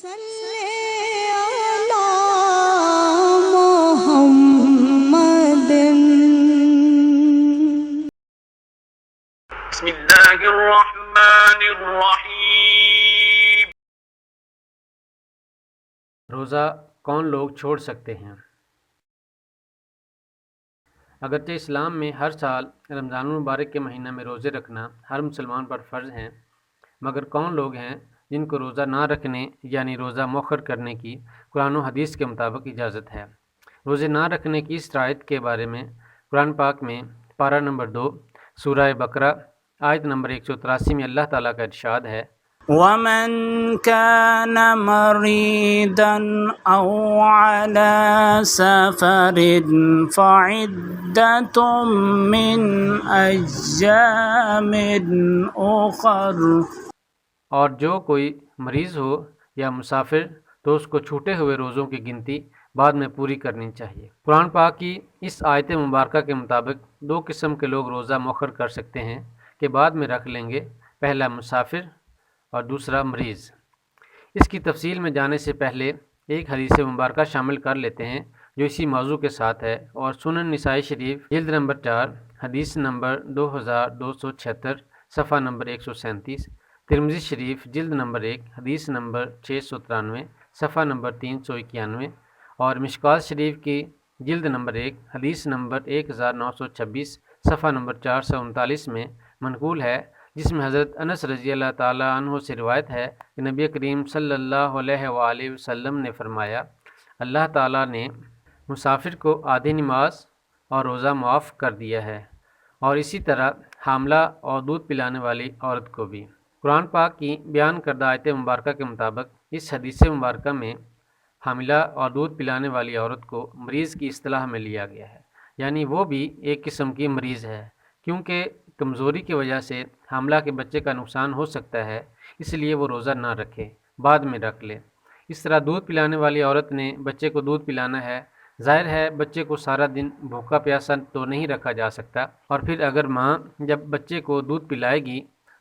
صلی علی محمد۔ بسم اللہ الرحمن الرحیم۔ روزہ کون لوگ چھوڑ سکتے ہیں؟ اگرچہ اسلام میں ہر سال رمضان المبارک کے مہینہ میں روزے رکھنا ہر مسلمان پر فرض ہیں، مگر کون لوگ ہیں جن کو روزہ نہ رکھنے یعنی روزہ مؤخر کرنے کی قرآن و حدیث کے مطابق اجازت ہے۔ روزے نہ رکھنے کی شرائط کے بارے میں قرآن پاک میں پارہ نمبر 2 سورہ بقرہ آیت نمبر 183 میں اللہ تعالیٰ کا ارشاد ہے، ومن كان مريضا أو على سفر فعدة من أيام أخر۔ اور جو کوئی مریض ہو یا مسافر تو اس کو چھوٹے ہوئے روزوں کی گنتی بعد میں پوری کرنی چاہیے۔ قرآن پاک کی اس آیت مبارکہ کے مطابق دو قسم کے لوگ روزہ مؤخر کر سکتے ہیں کہ بعد میں رکھ لیں گے، پہلا مسافر اور دوسرا مریض۔ اس کی تفصیل میں جانے سے پہلے ایک حدیث مبارکہ شامل کر لیتے ہیں جو اسی موضوع کے ساتھ ہے، اور سنن نسائی شریف جلد نمبر 4 حدیث نمبر 2276 صفحہ نمبر 137، ترمذی شریف جلد نمبر 1 حدیث نمبر 693 صفحہ نمبر 391، اور مشکوٰۃ شریف کی جلد نمبر 1 حدیث نمبر 1926 صفحہ نمبر 439 میں منقول ہے، جس میں حضرت انس رضی اللہ تعالیٰ عنہ سے روایت ہے کہ نبی کریم صلی اللہ علیہ وآلہ وسلم نے فرمایا، اللہ تعالیٰ نے مسافر کو آدھی نماز اور روزہ معاف کر دیا ہے، اور اسی طرح حاملہ اور دودھ پلانے والی عورت کو بھی۔ قرآن پاک کی بیان کردہ آیت مبارکہ کے مطابق اس حدیث مبارکہ میں حاملہ اور دودھ پلانے والی عورت کو مریض کی اصطلاح میں لیا گیا ہے، یعنی وہ بھی ایک قسم کی مریض ہے، کیونکہ کمزوری کی وجہ سے حاملہ کے بچے کا نقصان ہو سکتا ہے، اس لیے وہ روزہ نہ رکھے، بعد میں رکھ لے۔ اس طرح دودھ پلانے والی عورت نے بچے کو دودھ پلانا ہے، ظاہر ہے بچے کو سارا دن بھوکا پیاسا تو نہیں رکھا جا سکتا، اور پھر اگر ماں جب بچے کو دودھ پلائے گی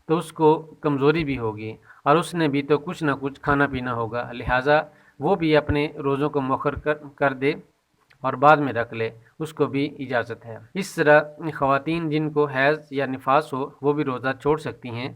تو اس کو کمزوری بھی ہوگی، اور اس نے بھی تو کچھ نہ کچھ کھانا پینا ہوگا، لہٰذا وہ بھی اپنے روزوں کو مؤخر کر دے اور بعد میں رکھ لے، اس کو بھی اجازت ہے۔ اس طرح خواتین جن کو حیض یا نفاس ہو وہ بھی روزہ چھوڑ سکتی ہیں،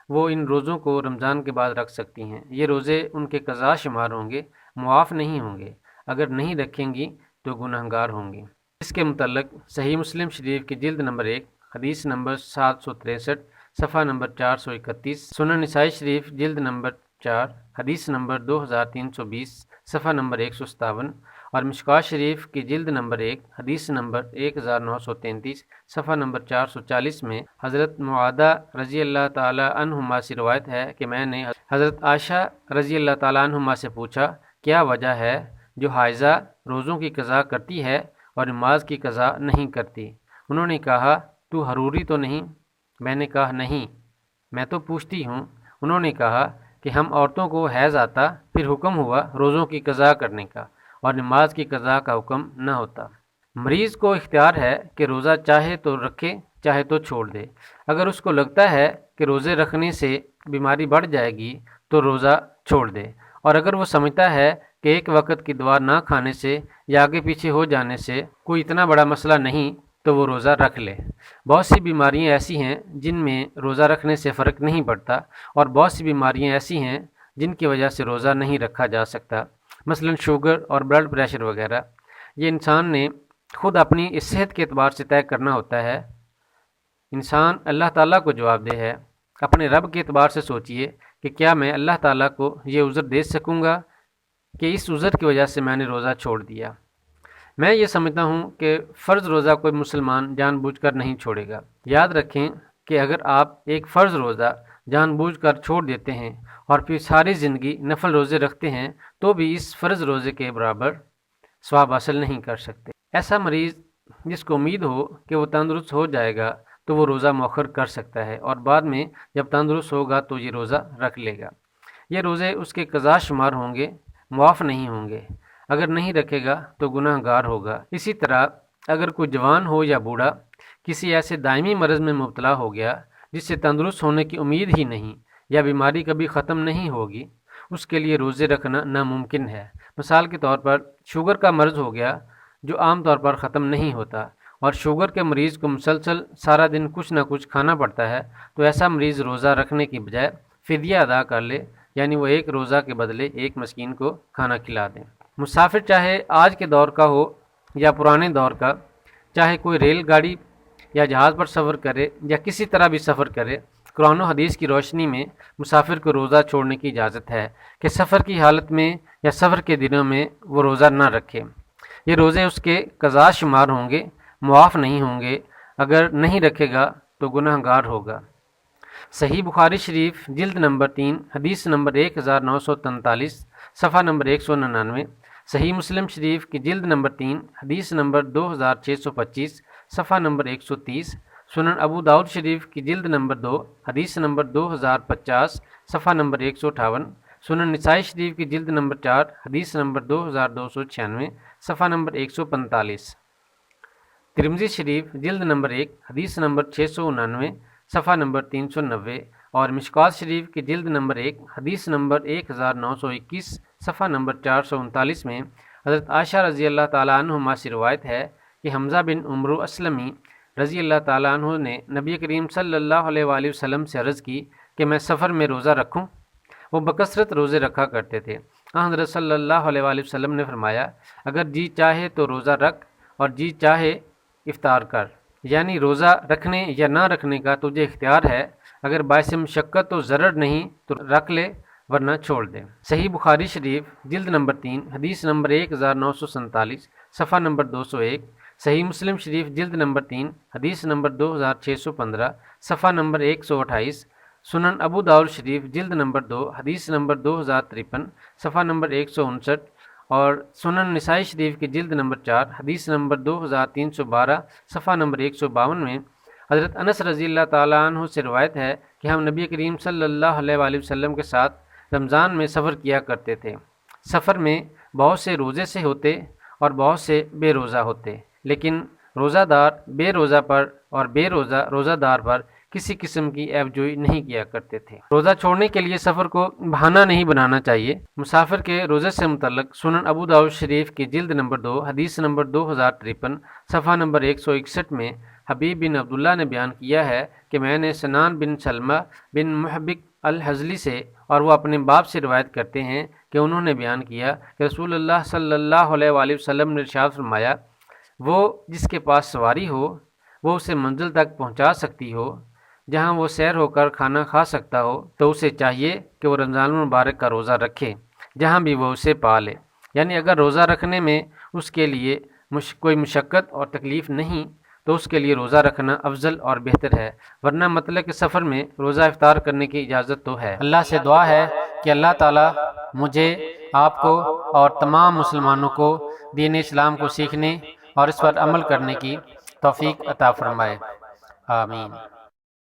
وہ ان روزوں کو رمضان کے بعد رکھ سکتی ہیں۔ یہ روزے ان کے قضا شمار ہوں گے، معاف نہیں ہوں گے، اگر نہیں رکھیں گی تو گناہ گار ہوں گی۔ اس کے متعلق صحیح مسلم شریف کی جلد نمبر 1 حدیث نمبر 763 صفحہ نمبر 431، سنن نسائی شریف جلد نمبر 4 حدیث نمبر 2320 صفحہ نمبر 157، اور مشکوٰۃ شریف کی جلد نمبر 1 حدیث نمبر 1933 صفحہ نمبر 440 میں حضرت معادہ رضی اللہ تعالی عنہما سے روایت ہے کہ میں نے حضرت عائشہ رضی اللہ تعالی عنہما سے پوچھا، کیا وجہ ہے جو حائضہ روزوں کی قضا کرتی ہے اور نماز کی قضا نہیں کرتی؟ انہوں نے کہا، تو حروری تو نہیں؟ میں نے کہا نہیں، میں تو پوچھتی ہوں۔ انہوں نے کہا کہ ہم عورتوں کو حیض آتا، پھر حکم ہوا روزوں کی قضا کرنے کا، اور نماز کی قضا کا حکم نہ ہوتا۔ مریض کو اختیار ہے کہ روزہ چاہے تو رکھے چاہے تو چھوڑ دے۔ اگر اس کو لگتا ہے کہ روزے رکھنے سے بیماری بڑھ جائے گی تو روزہ چھوڑ دے، اور اگر وہ سمجھتا ہے کہ ایک وقت کی دعا نہ کھانے سے یا آگے پیچھے ہو جانے سے کوئی اتنا بڑا مسئلہ نہیں تو وہ روزہ رکھ لے۔ بہت سی بیماریاں ایسی ہیں جن میں روزہ رکھنے سے فرق نہیں پڑتا، اور بہت سی بیماریاں ایسی ہیں جن کی وجہ سے روزہ نہیں رکھا جا سکتا، مثلا شوگر اور بلڈ پریشر وغیرہ۔ یہ انسان نے خود اپنی اس صحت کے اعتبار سے طے کرنا ہوتا ہے۔ انسان اللہ تعالیٰ کو جواب دہ ہے۔ اپنے رب کے اعتبار سے سوچئے کہ کیا میں اللہ تعالیٰ کو یہ عذر دے سکوں گا کہ اس عذر کی وجہ سے میں نے روزہ چھوڑ دیا۔ میں یہ سمجھتا ہوں کہ فرض روزہ کوئی مسلمان جان بوجھ کر نہیں چھوڑے گا۔ یاد رکھیں کہ اگر آپ ایک فرض روزہ جان بوجھ کر چھوڑ دیتے ہیں اور پھر ساری زندگی نفل روزے رکھتے ہیں تو بھی اس فرض روزے کے برابر ثواب حاصل نہیں کر سکتے۔ ایسا مریض جس کو امید ہو کہ وہ تندرست ہو جائے گا تو وہ روزہ مؤخر کر سکتا ہے، اور بعد میں جب تندرست ہوگا تو یہ روزہ رکھ لے گا۔ یہ روزے اس کے قضا شمار ہوں گے، معاف نہیں ہوں گے۔ اگر نہیں رکھے گا تو گناہ گار ہوگا۔ اسی طرح اگر کوئی جوان ہو یا بوڑھا کسی ایسے دائمی مرض میں مبتلا ہو گیا جس سے تندرست ہونے کی امید ہی نہیں، یا بیماری کبھی ختم نہیں ہوگی، اس کے لیے روزے رکھنا ناممکن ہے۔ مثال کے طور پر شوگر کا مرض ہو گیا جو عام طور پر ختم نہیں ہوتا، اور شوگر کے مریض کو مسلسل سارا دن کچھ نہ کچھ کھانا پڑتا ہے، تو ایسا مریض روزہ رکھنے کی بجائے فدیہ ادا کر لے، یعنی وہ ایک روزہ کے بدلے ایک مسکین کو کھانا کھلا دیں۔ مسافر چاہے آج کے دور کا ہو یا پرانے دور کا، چاہے کوئی ریل گاڑی یا جہاز پر سفر کرے یا کسی طرح بھی سفر کرے، قرآن و حدیث کی روشنی میں مسافر کو روزہ چھوڑنے کی اجازت ہے کہ سفر کی حالت میں یا سفر کے دنوں میں وہ روزہ نہ رکھے۔ یہ روزے اس کے قضا شمار ہوں گے، معاف نہیں ہوں گے۔ اگر نہیں رکھے گا تو گناہ گار ہوگا۔ صحیح بخاری شریف جلد نمبر 3 حدیث نمبر 1943 صفحہ نمبر 199، صحیح مسلم شریف کی جلد نمبر 3 حدیث نمبر 2625 صفحہ نمبر 130، سنن ابو داؤد شریف کی جلد نمبر 2 حدیث نمبر 2050 صفحہ نمبر 158، سنن نسائی شریف کی جلد نمبر 4 حدیث نمبر 2296 صفحہ نمبر 145، ترمذی شریف جلد نمبر 1 حدیث نمبر 699 صفحہ نمبر 390، اور مشکوٰۃ شریف کی جلد نمبر 1 حدیث نمبر 1921 صفحہ نمبر 439 میں حضرت عائشہ رضی اللہ تعالیٰ عنہما سے روایت ہے کہ حمزہ بن عمرو اسلمی رضی اللہ تعالیٰ عنہ نے نبی کریم صلی اللہ علیہ وآلہ وسلم سے عرض کی کہ میں سفر میں روزہ رکھوں۔ وہ بکثرت روزے رکھا کرتے تھے۔ حضرت صلی اللہ علیہ وآلہ وسلم نے فرمایا، اگر جی چاہے تو روزہ رکھ اور جی چاہے افطار کر، یعنی روزہ رکھنے یا نہ رکھنے کا تجھے اختیار ہے۔ اگر باعث مشقت و ضرر نہیں تو رکھ لے ورنہ چھوڑ دے۔ صحیح بخاری شریف جلد نمبر 3 حدیث نمبر 1947 صفحہ نمبر 201، صحیح مسلم شریف جلد نمبر 3 حدیث نمبر 2615 صفحہ نمبر 128، سنن ابو داؤد شریف جلد نمبر 2 حدیث نمبر 2053 صفحہ نمبر 159، اور سنن نسائی شریف کی جلد نمبر 4 حدیث نمبر 2312 صفحہ نمبر 152 میں حضرت انس رضی اللہ تعالیٰ عنہ سے روایت ہے کہ ہم نبی کریم صلی اللہ علیہ وآلہ وسلم کے ساتھ رمضان میں سفر کیا کرتے تھے۔ سفر میں بہت سے روزے سے ہوتے اور بہت سے بے روزہ ہوتے، لیکن روزہ دار بے روزہ پر اور بے روزہ روزہ دار پر کسی قسم کی عیب جوئی نہیں کیا کرتے تھے۔ روزہ چھوڑنے کے لیے سفر کو بہانہ نہیں بنانا چاہیے۔ مسافر کے روزے سے متعلق سنن ابو داؤد شریف کی جلد نمبر 2 حدیث نمبر 2053 صفحہ نمبر 161 میں حبیب بن عبداللہ نے بیان کیا ہے کہ میں نے سنان بن سلمہ بن محبک الحزلی سے، اور وہ اپنے باپ سے روایت کرتے ہیں کہ انہوں نے بیان کیا کہ رسول اللہ صلی اللہ علیہ وآلہ وسلم نے ارشاد فرمایا، وہ جس کے پاس سواری ہو وہ اسے منزل تک پہنچا سکتی ہو، جہاں وہ سیر ہو کر کھانا کھا سکتا ہو، تو اسے چاہیے کہ وہ رمضان المبارک کا روزہ رکھے جہاں بھی وہ اسے پا لے۔ یعنی اگر روزہ رکھنے میں اس کے لیے کوئی مشقت اور تکلیف نہیں تو اس کے لیے روزہ رکھنا افضل اور بہتر ہے، ورنہ مطلب کہ سفر میں روزہ افطار کرنے کی اجازت تو ہے۔ اللہ سے دعا ہے کہ اللہ تعالیٰ مجھے، آپ کو اور تمام مسلمانوں کو دین اسلام کو سیکھنے اور اس پر عمل کرنے کی توفیق عطا فرمائے، آمین۔